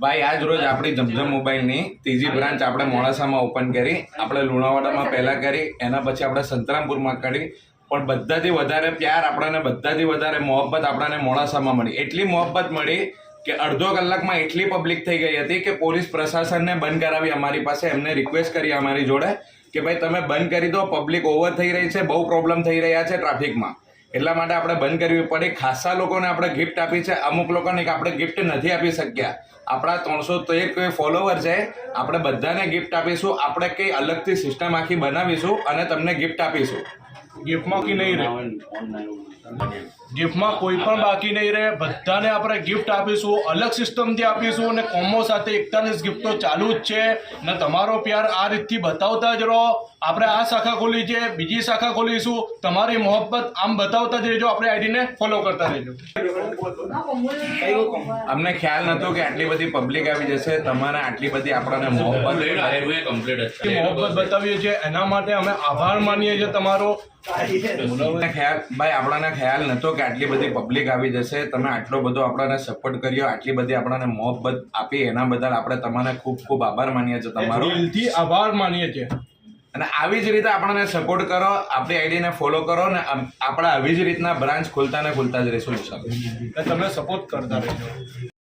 ભાઈ આજ રોજ આપણી જમજમ મોબાઈલની ત્રીજી બ્રાન્ચ આપણે મોડાસામાં ઓપન કરી, આપણે લુણાવાડામાં પહેલા કરી, એના પછી આપણે સંતરામપુરમાં કરી, પણ બધાથી વધારે પ્યાર આપણને, બધાથી વધારે મોહબ્બત આપણને મોડાસામાં મળી. એટલી મોહબ્બત મળી કે અડધો કલાકમાં એટલી પબ્લિક થઈ ગઈ હતી કે પોલીસ પ્રશાસનને બંધ કરાવી અમારી પાસે. એમને રિક્વેસ્ટ કરી અમારી જોડે કે ભાઈ તમે બંધ કરી દો, પબ્લિક ઓવર થઈ રહી છે, બહુ પ્રોબ્લેમ થઈ રહ્યા છે ટ્રાફિકમાં, એટલા માટે આપણે બંધ કરવી પડી. ખાસા લોકોને આપણે ગિફ્ટ આપી છે, અમુક લોકોને આપણે ગિફ્ટ નથી આપી શક્યા. આપણા 313 ફોલોવર છે, આપણે બધાને ગિફ્ટ આપીશું. આપણે કંઈ અલગથી સિસ્ટમ આખી બનાવીશું અને તમને ગિફ્ટ આપીશું. ગિફ્ટમાં કી નહીં રહે, ગિફ્ટમાં કોઈ પણ બાકી નહીં રહે, બધાને આપણે ગિફ્ટ આપીશું, અલગ સિસ્ટમથી આપીશું અને કોમ્બો સાથે 41 ગિફ્ટો ચાલુ જ છે. અને તમારો પ્યાર આ રીતથી બતાવતા જ રહો. આપણે આ શાખા ખોલી છે, બીજી શાખા ખોલીશું, તમારી મોહબ્બત આમ બતાવતા જ રહેજો, આપણે આઈડીને ફોલો કરતા રહેજો. અમને ખ્યાલ નતો કે આટલી બધી પબ્લિક આવી જશે, તમારે આટલી બધી આપણને મોહબ્બત બતાવીએ છીએ, એના માટે અમે આભાર માનીએ છીએ તમારો. ભાઈ આપણને ખ્યાલ નતો કે આટલી બધી પબ્લિક આવી જશે. તમે આટલો બધો આપણને સપોર્ટ કર્યો, આટલી બધી આપણને મોહબ્બત આપી, એના બદલ આપણે તમને ખૂબ ખૂબ આભાર માનીએ છીએ. તમારો દિલથી આભાર માનીએ છીએ. અને આવી જ રીતે આપણને સપોર્ટ કરો, આપણી આઈડીને ફોલો કરો ને આપણે આવી જ રીતના બ્રાન્ચ ખોલતા જ રહીશું. તમે સપોર્ટ કરતા રહેજો.